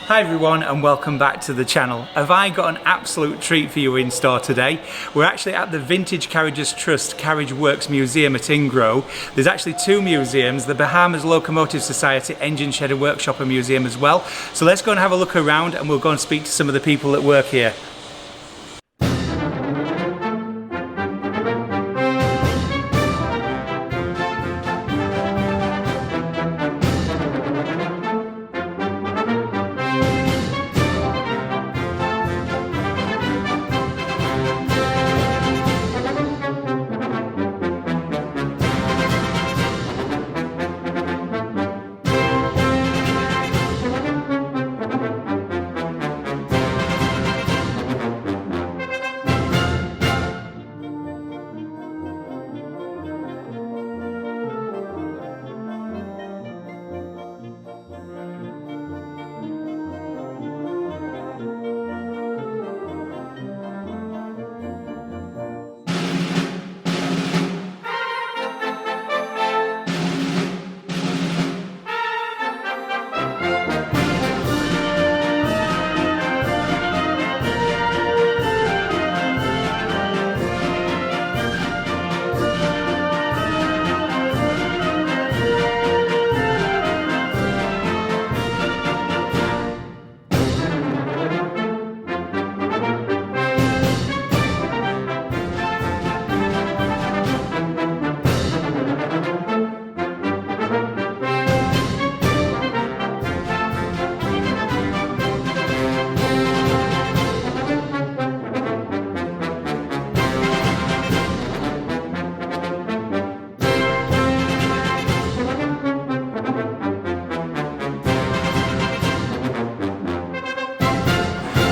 Hi everyone and welcome back to the channel. Have I got an absolute treat for you in store today? We're actually at the Vintage Carriages Trust Carriage Works Museum at Ingrove. There's actually two museums, the Bahamas Locomotive Society Engine Shed and Workshop and Museum as well. So let's go and have a look around and we'll go and speak to some of the people that work here.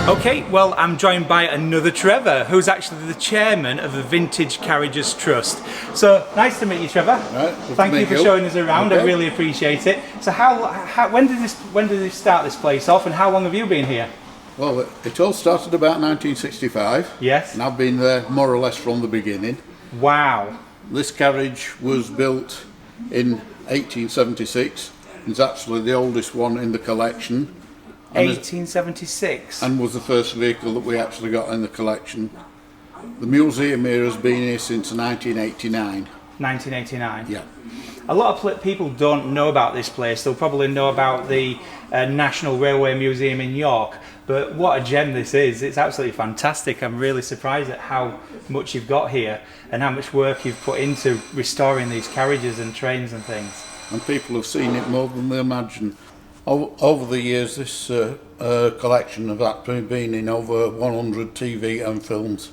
Okay, well, I'm joined by another Trevor, who's actually the chairman of the Vintage Carriages Trust. So, nice to meet you, Trevor. Right, Thank you for showing us around. Okay. I really appreciate it. So, when did this start this place off, and how long have you been here? Well, it all started about 1965. Yes. And I've been there more or less from the beginning. Wow. This carriage was built in 1876. It's actually the oldest one in the collection. 1876. And was the first vehicle that we actually got in the collection. The museum here has been here since 1989. 1989. Yeah. A lot of people don't know about this place. They'll probably know about the National Railway Museum in York, but what a gem this is. It's absolutely fantastic. I'm really surprised at how much you've got here and how much work you've put into restoring these carriages and trains and things. And people have seen it more than they imagine. Over the years, this collection have actually been in over 100 TV and films.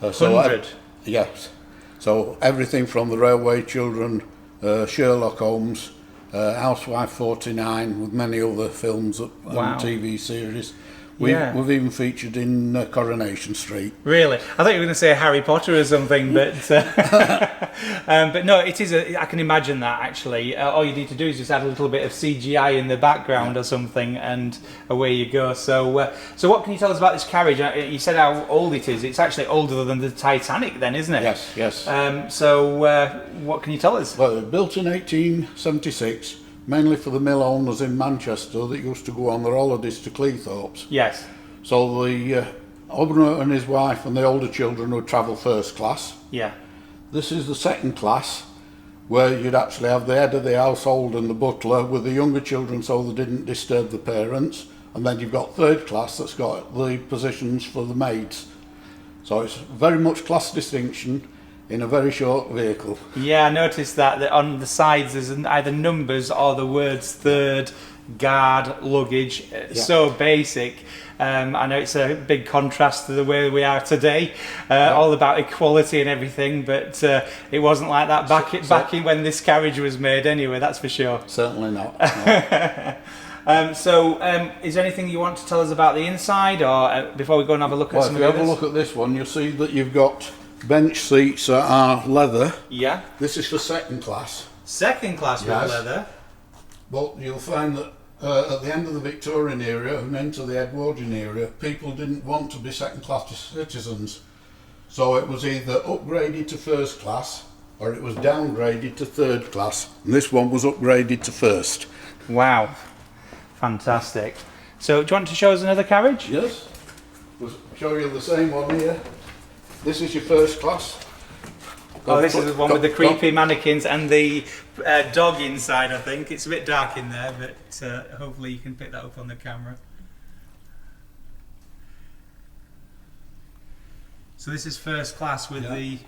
100? Yes. So everything from the Railway Children, Sherlock Holmes, Housewife 49, with many other films and TV series. We've even featured in Coronation Street. Really? I thought you were going to say Harry Potter or something, but but no, it is. I can imagine that actually. All you need to do is just add a little bit of CGI in the background or something, and away you go. So what can you tell us about this carriage? You said how old it is. It's actually older than the Titanic, then, isn't it? Yes, yes. What can you tell us? Well, it was built in 1876. Mainly for the mill owners in Manchester that used to go on their holidays to Cleethorpes. Yes. So the owner and his wife and the older children would travel first class. Yeah. This is the second class, where you'd actually have the head of the household and the butler with the younger children so they didn't disturb the parents. And then you've got third class that's got the positions for the maids. So it's very much class distinction in a very short vehicle. Yeah, I noticed that on the sides there's either numbers or the words third, guard, luggage. So basic. I know it's a big contrast to the way we are today, all about equality and everything, but it wasn't like that back in when this carriage was made anyway, that's for sure. Certainly not. No. Is there anything you want to tell us about the inside, or before we go and have a look at some of the others? If you have a look at this one, you'll see that you've got bench seats that are leather. Yeah. This is for second class. Second class with leather? But you'll find that at the end of the Victorian era and into the Edwardian era, people didn't want to be second class citizens. So it was either upgraded to first class or it was downgraded to third class. And this one was upgraded to first. Wow. Fantastic. So do you want to show us another carriage? Yes. We'll show you the same one here. This is your first class. Oh, this is the one with the creepy mannequins and the dog inside, I think. It's a bit dark in there, but hopefully you can pick that up on the camera. So this is first class with the...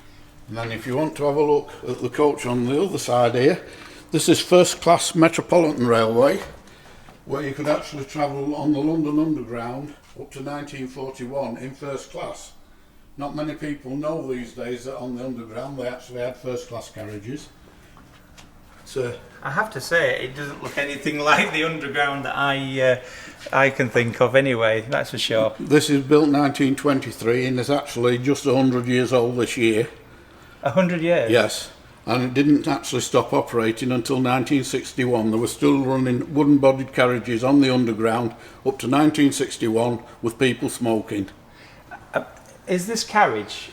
And then if you want to have a look at the coach on the other side here, this is first class Metropolitan Railway, where you could actually travel on the London Underground up to 1941 in first class. Not many people know these days that on the Underground they actually had first class carriages. So I have to say, it doesn't look anything like the Underground that I can think of anyway, that's for sure. This is built 1923 and is actually just 100 years old this year. 100 years? Yes, and it didn't actually stop operating until 1961. There were still running wooden bodied carriages on the Underground up to 1961 with people smoking. Is this carriage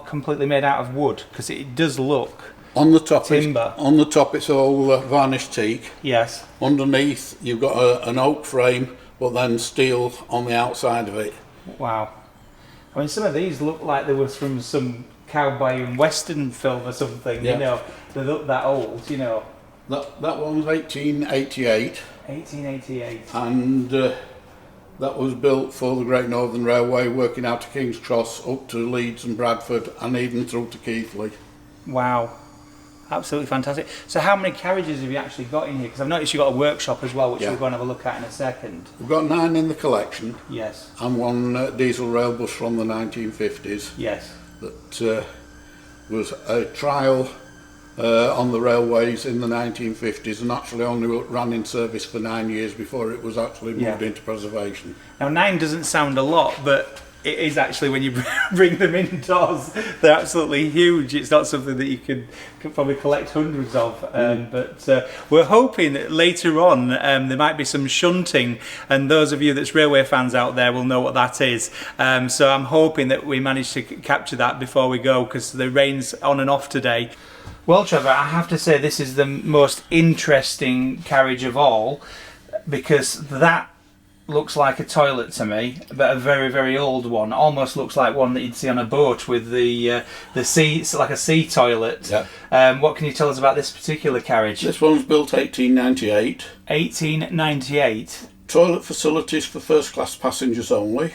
completely made out of wood? Because it does look on the top. Timber. On the top, it's all varnished teak. Yes. Underneath, you've got an oak frame, but then steel on the outside of it. Wow. I mean, some of these look like they were from some cowboy and western film or something. Yeah. You know, they look that old. You know. That one's 1888. 1888. And. That was built for the Great Northern Railway, working out to King's Cross, up to Leeds and Bradford, and even through to Keighley. Wow, absolutely fantastic. So how many carriages have you actually got in here? Because I've noticed you've got a workshop as well, which we're going to have a look at in a second. We've got 9 in the collection. Yes. And one diesel rail bus from the 1950s. Yes. That was a trial on the railways in the 1950s, and actually only ran in service for 9 years before it was actually moved into preservation. Now 9 doesn't sound a lot, but it is actually, when you bring them indoors, they're absolutely huge. It's not something that you could probably collect hundreds of, but we're hoping that later on there might be some shunting, and those of you that's railway fans out there will know what that is. So I'm hoping that we manage to capture that before we go, because the rain's on and off today. Well, Trevor, I have to say this is the most interesting carriage of all, because that looks like a toilet to me, but a very, very old one. Almost looks like one that you'd see on a boat with the seats, like a sea toilet. Yeah. What can you tell us about this particular carriage? This one's built 1898. 1898. Toilet facilities for first class passengers only.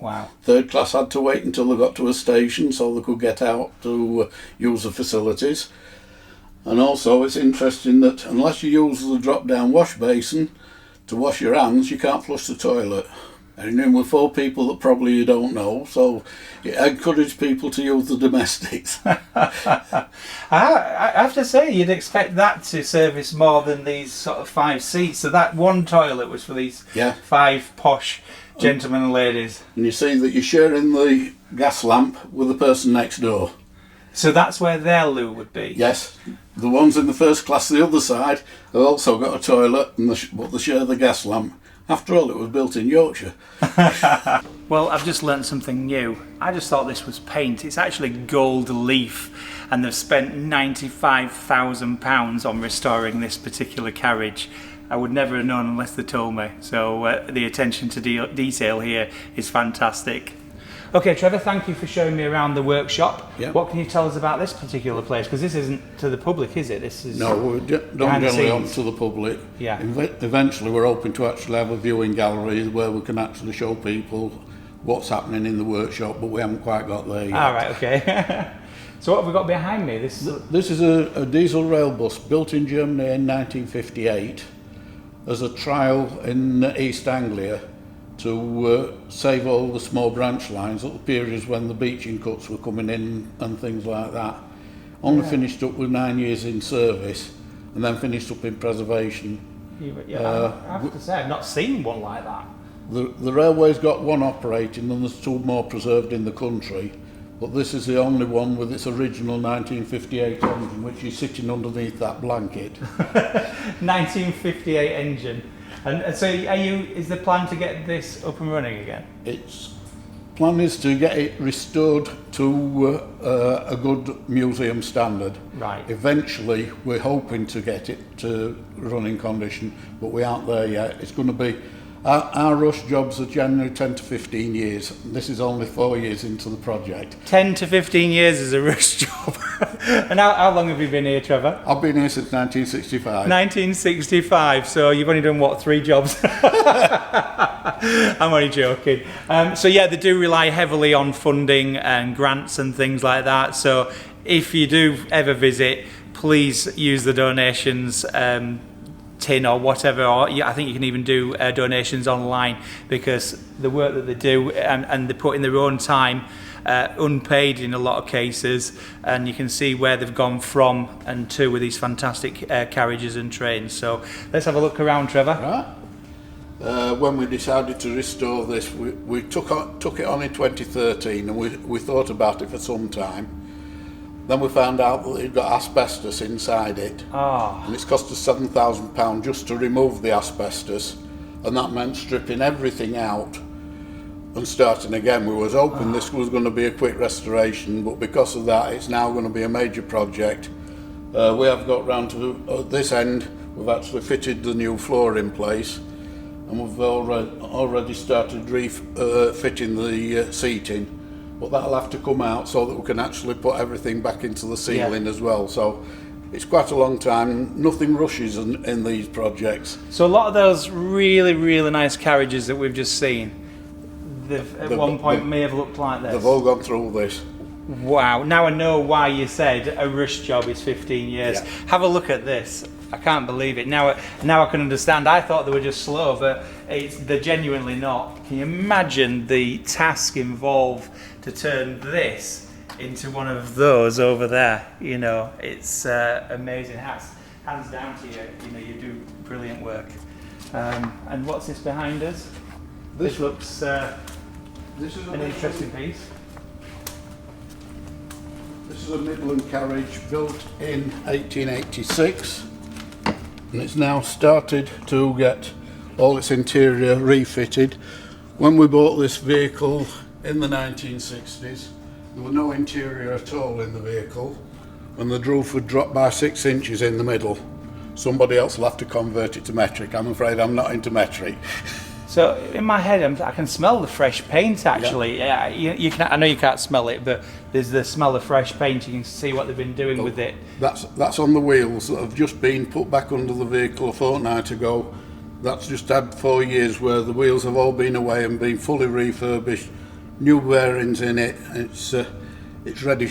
Wow. Third class had to wait until they got to a station so they could get out to use the facilities. And also it's interesting that unless you use the drop down wash basin to wash your hands, you can't flush the toilet. And you're in with 4 people that probably you don't know, so it encourages people to use the domestics. I have to say, you'd expect that to service more than these sort of 5 seats. So that one toilet was for these 5 posh gentlemen and ladies. And you see that you're sharing the gas lamp with the person next door. So that's where their loo would be? Yes. The ones in the first class, the other side, have also got a toilet, but they share the gas lamp. After all, it was built in Yorkshire. Well, I've just learnt something new. I just thought this was paint. It's actually gold leaf, and they've spent £95,000 on restoring this particular carriage. I would never have known unless they told me. So the attention to detail here is fantastic. Okay, Trevor, thank you for showing me around the workshop. Yep. What can you tell us about this particular place? Because this isn't to the public, is it? This is no, we don't generally open to the public. Yeah. Eventually, we're hoping to actually have a viewing gallery where we can actually show people what's happening in the workshop, but we haven't quite got there yet. All right, okay. So what have we got behind me? This is a diesel rail bus built in Germany in 1958 as a trial in East Anglia to save all the small branch lines at the periods when the beaching cuts were coming in and things like that. Only finished up with 9 years in service and then finished up in preservation. I have to say, I've not seen one like that. The railway's got one operating and there's 2 more preserved in the country, but this is the only one with its original 1958 engine, which is sitting underneath that blanket. 1958 engine. And so is the plan to get this up and running again? Its plan is to get it restored to a good museum standard. Right. Eventually, we're hoping to get it to running condition, but we aren't there yet. It's going to be Our rush jobs are generally 10 to 15 years. This is only 4 years into the project. 10 to 15 years is a rush job. And how long have you been here, Trevor? I've been here since 1965. 1965, so you've only done what, 3 jobs? I'm only joking. So yeah, they do rely heavily on funding and grants and things like that. So if you do ever visit, please use the donations tin or whatever, or I think you can even do donations online, because the work that they do and they put in their own time, unpaid in a lot of cases, and you can see where they've gone from and to with these fantastic carriages and trains. So let's have a look around, Trevor. Right. When we decided to restore this, we took it on in 2013, and we thought about it for some time. Then we found out that it got asbestos inside it, and it's cost us £7,000 just to remove the asbestos, and that meant stripping everything out and starting again. We was hoping this was going to be a quick restoration, but because of that, it's now going to be a major project. We have got round to this end. We've actually fitted the new floor in place, and we've already started fitting the seating. But that'll have to come out so that we can actually put everything back into the ceiling as well. So it's quite a long time. Nothing rushes in these projects. So a lot of those really, really nice carriages that we've just seen, at one point may have looked like this. They've all gone through this. Wow. Now I know why you said a rush job is 15 years. Yeah. Have a look at this. I can't believe it. Now I can understand. I thought they were just slow, but they're genuinely not. Can you imagine the task involved to turn this into one of those over there? You know, it's amazing. Hands down to you. You know, you do brilliant work. And what's this behind us? This looks this is an interesting piece. This is a Midland carriage built in 1886, and it's now started to get all its interior refitted. When we bought this vehicle in the 1960s, there was no interior at all in the vehicle, and the roof would drop by 6 inches in the middle. Somebody else will have to convert it to metric. I'm afraid I'm not into metric. So in my head, I can smell the fresh paint. Actually, yeah. You can. I know you can't smell it, but there's the smell of fresh paint. You can see what they've been doing with it. That's on the wheels that have just been put back under the vehicle a fortnight ago. That's just had 4 years where the wheels have all been away and been fully refurbished. New bearings in it. It's ready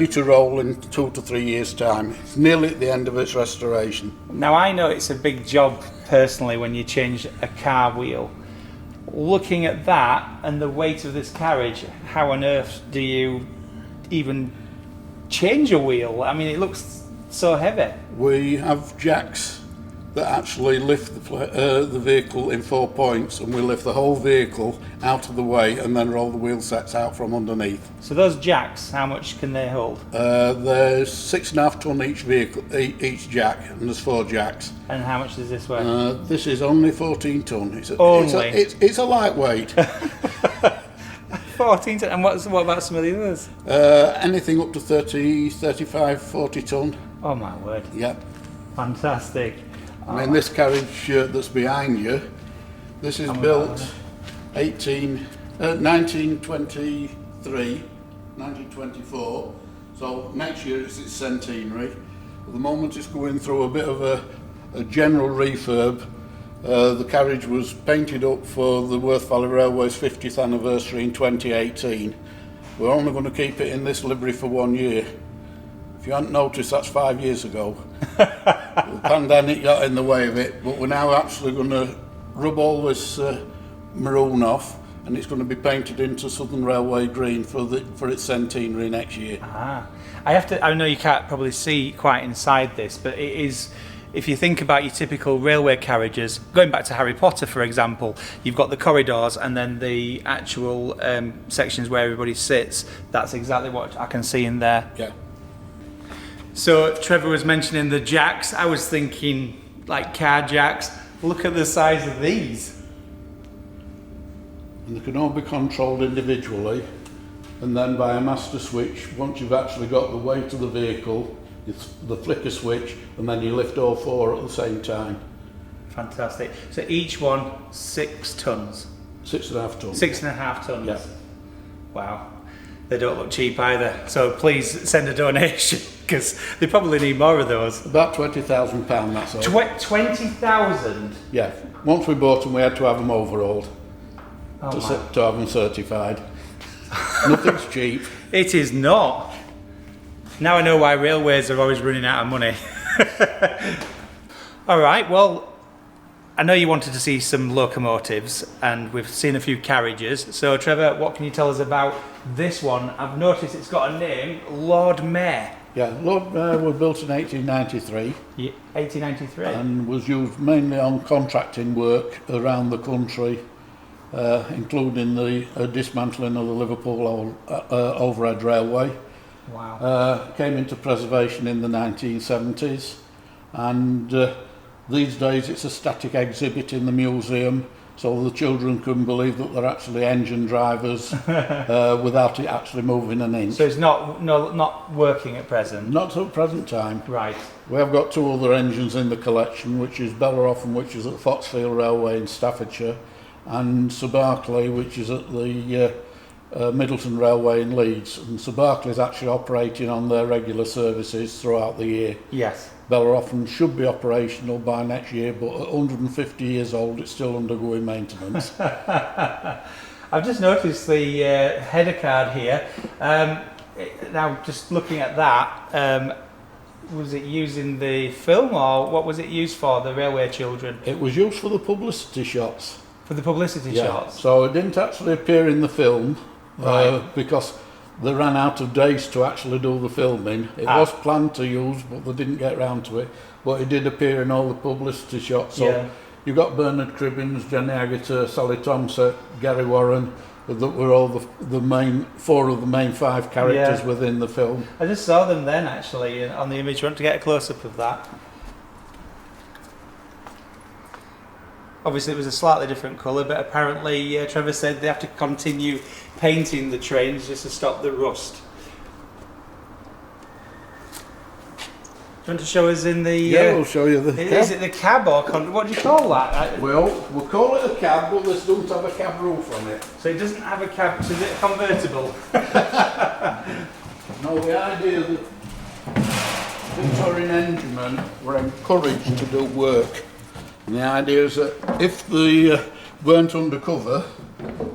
to roll in 2 to 3 years' time. It's nearly at the end of its restoration. Now I know it's a big job personally when you change a car wheel. Looking at that and the weight of this carriage, how on earth do you even change a wheel? I mean, it looks so heavy. We have jacks that actually lift the vehicle in 4 points, and we lift the whole vehicle out of the way and then roll the wheel sets out from underneath. So those jacks, how much can they hold? There's 6.5 ton each jack, and there's 4 jacks. And how much does this weigh? This is only 14 ton. It's a lightweight. 14 ton. And what about some of the others? Anything up to 30, 35, 40 ton. Oh my word. Yep. Fantastic. I mean, this carriage that's behind you, this is built 1923, 1924, so next year it's its centenary. At the moment it's going through a bit of a general refurb. The carriage was painted up for the Worth Valley Railway's 50th anniversary in 2018. We're only going to keep it in this livery for 1 year. If you hadn't noticed, that's 5 years ago. The pandemic got in the way of it, but we're now actually going to rub all this maroon off, and it's going to be painted into Southern Railway green for its centenary next year. I know you can't probably see quite inside this, but it is. If you think about your typical railway carriages, going back to Harry Potter, for example, you've got the corridors and then the actual sections where everybody sits. That's exactly what I can see in there. Yeah. So Trevor was mentioning the jacks. I was thinking like car jacks. Look at the size of these. And they can all be controlled individually, and then by a master switch. Once you've actually got the weight of the vehicle, it's the flicker switch, and then you lift all 4 at the same time. Fantastic. So each one 6 tons. 6.5 tons. 6.5 tons. Yeah. Wow. They don't look cheap either. So please send a donation because they probably need more of those. About £20,000, that's all. 20,000? Yeah. Once we bought them, we had to have them overhauled Oh to have them certified. Nothing's cheap. It is not. Now I know why railways are always running out of money. All right, well, I know you wanted to see some locomotives and we've seen a few carriages. So Trevor, what can you tell us about this one? I've noticed it's got a name, Lord Mayor. Yeah, Lord Mayor was built in 1893. Yeah, 1893. And was used mainly on contracting work around the country, including the dismantling of the Liverpool Overhead Railway. Wow. Came into preservation in the 1970s, and these days it's a static exhibit in the museum, so the children can believe that they're actually engine drivers without it actually moving an inch. So it's not working at present? Not at the present time. Right. We have got 2 other engines in the collection, which is Bellerophon, which is at Foxfield Railway in Staffordshire, and Sir Berkeley, which is at the Middleton Railway in Leeds. And Sir Berkeley is actually operating on their regular services throughout the year. Yes. Bellerophon should be operational by next year, but at 150 years old, it's still undergoing maintenance. I've just noticed the header card here. Now, just looking at that, was it used in the film or what was it used for, the Railway Children? It was used for the publicity shots. For the publicity shots? So it didn't actually appear in the film Right. because they ran out of days to actually do the filming. It was planned to use, but they didn't get round to it. But it did appear in all the publicity shots. So you've got Bernard Cribbins, Jenny Agutter, Sally Thompson, Gary Warren, that were all the main 4 of the main 5 characters within the film. I just saw them then actually on the image. You want to get a close-up of that? Obviously it was a slightly different colour, but apparently Trevor said they have to continue painting the trains just to stop the rust. Do you want to show us in the... Yeah, we'll show you the cab. Is it the cab or... what do you call that? Well, we'll call it a cab, but this doesn't have a cab roof on it. So it doesn't have a cab, so is it convertible? No, the idea that Victorian enginemen were encouraged to do work. And the idea is that if they weren't undercover,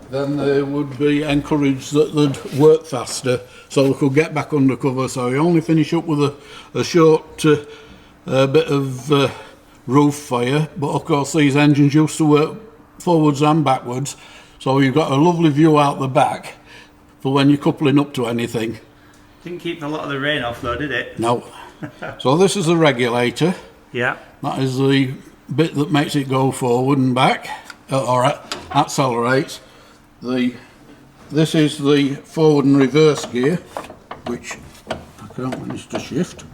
then they would be encouraged that they'd work faster so they could get back undercover. So you only finish up with a short bit of roof fire. But of course these engines used to work forwards and backwards. So you've got a lovely view out the back for when you're coupling up to anything. Didn't keep a lot of the rain off though, did it? No. So this is a regulator. Yeah. That is the bit that makes it go forward and back, or accelerates. This is the forward and reverse gear, which I can't manage to shift.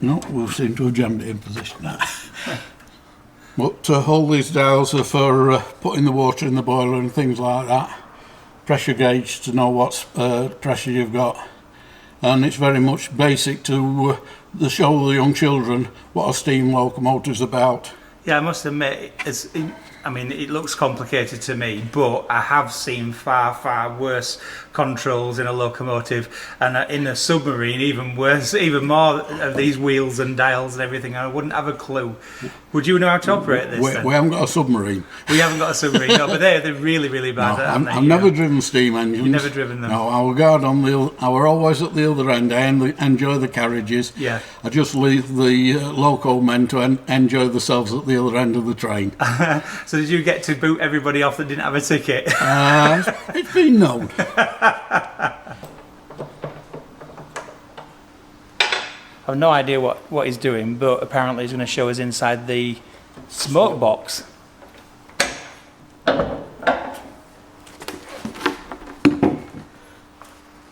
No, we seem to have jammed it in position now. But all these dials are for putting the water in the boiler and things like that. Pressure gauge to know what pressure you've got. And it's very much basic to show the young children what a steam locomotive's about. Yeah, I must admit, it looks complicated to me, but I have seen far, far worse controls in a locomotive, and in a submarine even worse, even more of these wheels and dials and everything. I wouldn't have a clue. Would you know how to operate this? We haven't got a submarine. We haven't got a submarine, no, but they're really, really bad. No, I've never driven steam engines. You've never driven them? No, our guard on I were always at the other end. I enjoy the carriages. Yeah. I just leave the loco men to enjoy themselves at the other end of the train. So did you get to boot everybody off that didn't have a ticket? It's been known. I have no idea what he's doing, but apparently he's going to show us inside the smoke box.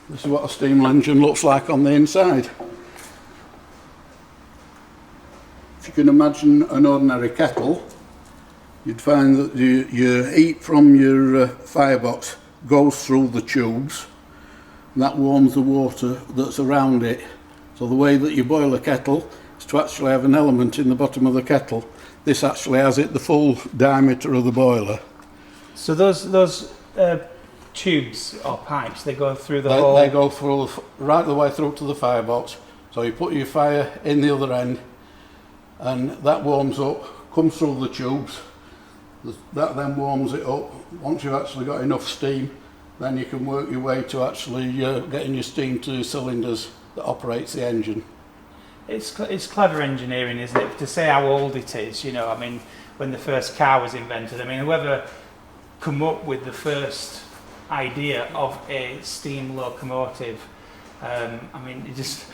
This is what a steam engine looks like on the inside. If you can imagine an ordinary kettle, you'd find that your heat from your firebox goes through the tubes, and that warms the water that's around it. So the way that you boil a kettle is to actually have an element in the bottom of the kettle This actually has it the full diameter of the boiler. So those tubes or pipes, they go through the whole... They go through right the way through to the firebox. So you put your fire in the other end, and that warms up, comes through the tubes. That then warms it up. Once you've actually got enough steam, then you can work your way to actually getting your steam to cylinders that operates the engine. It's clever engineering, isn't it? To say how old it is, you know, I mean, when the first car was invented, I mean, whoever come up with the first idea of a steam locomotive, I mean, it just...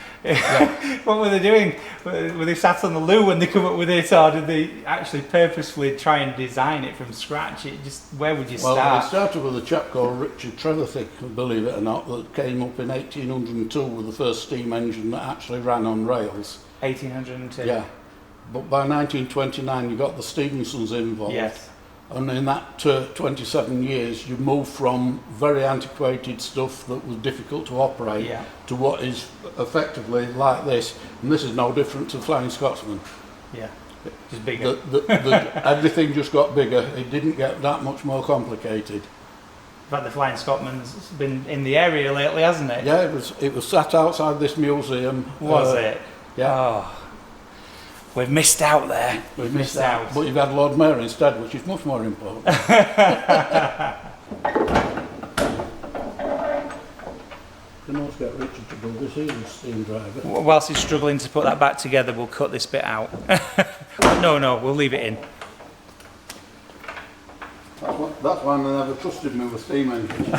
What were they doing? Were they sat on the loo when they come up with it, or did they actually purposefully try and design it from scratch? It just, where would you start? Well, it started with a chap called Richard Trevithick, believe it or not, that came up in 1802 with the first steam engine that actually ran on rails. 1802? Yeah. But by 1929 you got the Stephensons involved. Yes. And in that 27 years, you moved from very antiquated stuff that was difficult to operate to what is effectively like this. And this is no different to Flying Scotsman. Yeah, just bigger. Everything just got bigger. It didn't get that much more complicated. In fact, the Flying Scotsman's been in the area lately, hasn't it? Yeah, it was sat outside this museum. Was it? Yeah. Oh. We've missed out there. We've missed out. But you've had Lord Mayor instead, which is much more important. You can always get Richard to do this. He's a steam driver. Whilst he's struggling to put that back together, we'll cut this bit out. No, we'll leave it in. That's why they never trusted me with steam engines.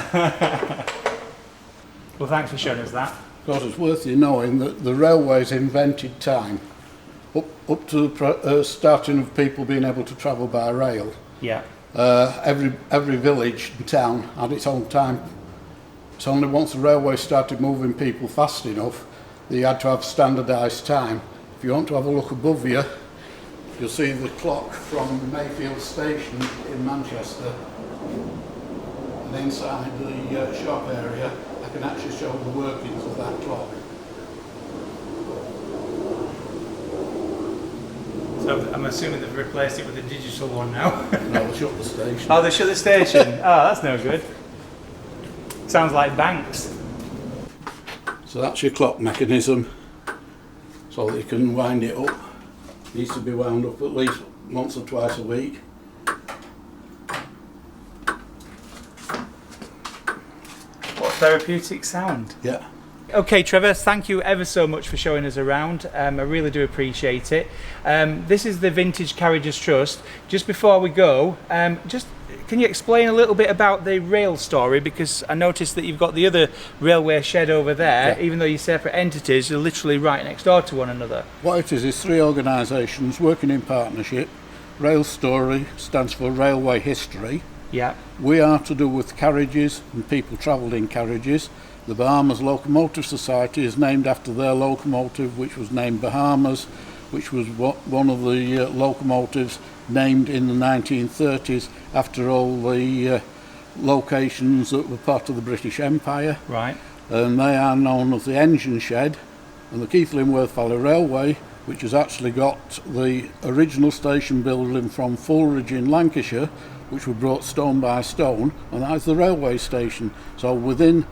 Well, thanks for showing us that. Because it's worth you knowing that the railways invented time. Up to the starting of people being able to travel by rail. Yeah. Every village and town had its own time. It's only once the railway started moving people fast enough that you had to have standardised time. If you want to have a look above you, you'll see the clock from Mayfield Station in Manchester. And inside the shop area, I can actually show the workings of that clock. So I'm assuming they've replaced it with a digital one now. No, they shut the station. Oh, they shut the station? Oh, that's no good. Sounds like banks. So that's your clock mechanism, so that you can wind it up. It needs to be wound up at least once or twice a week. What therapeutic sound. Yeah. Okay, Trevor, thank you ever so much for showing us around. I really do appreciate it. This is the Vintage Carriages Trust. Just before we go, can you explain a little bit about the rail story? Because I noticed that you've got the other railway shed over there, even though you're separate entities, you're literally right next door to one another. What it is three organisations working in partnership. Rail Story stands for Railway History. Yeah. We are to do with carriages and people travelled in carriages. The Bahamas Locomotive Society is named after their locomotive, which was named Bahamas, which was one of the locomotives named in the 1930s after all the locations that were part of the British Empire. Right. And they are known as the Engine Shed. And the Keighley Worth Valley Railway, which has actually got the original station building from Fulridge in Lancashire, which were brought stone by stone, and that is the railway station. So within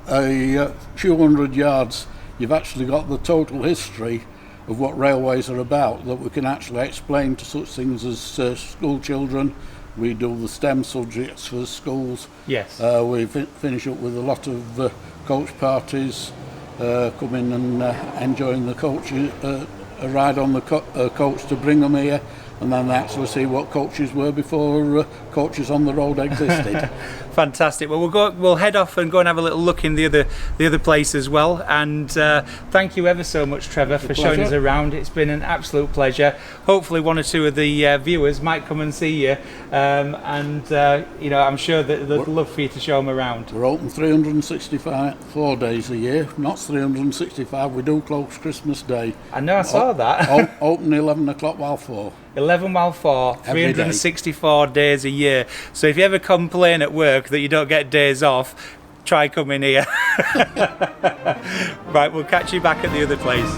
a few hundred yards, you've actually got the total history of what railways are about that we can actually explain to such things as school children. We do the STEM subjects for the schools. Yes. We finish up with a lot of coach parties, coming and enjoying the coach, a ride on the coach to bring them here, and then they actually see what coaches were before coaches on the road existed. Fantastic. Well, we'll head off and go and have a little look in the other place as well. And thank you ever so much, Trevor, for showing us around. It's been an absolute pleasure. Hopefully, one or two of the viewers might come and see you, and you know, I'm sure that they'd love for you to show them around. We're open 364 days a year. Not 365. We do close Christmas Day. I know. I saw that. Open 11 o'clock while 4. 11 while 4, 364 days a year. So if you ever complain at work that you don't get days off, try coming here. Right, we'll catch you back at the other place.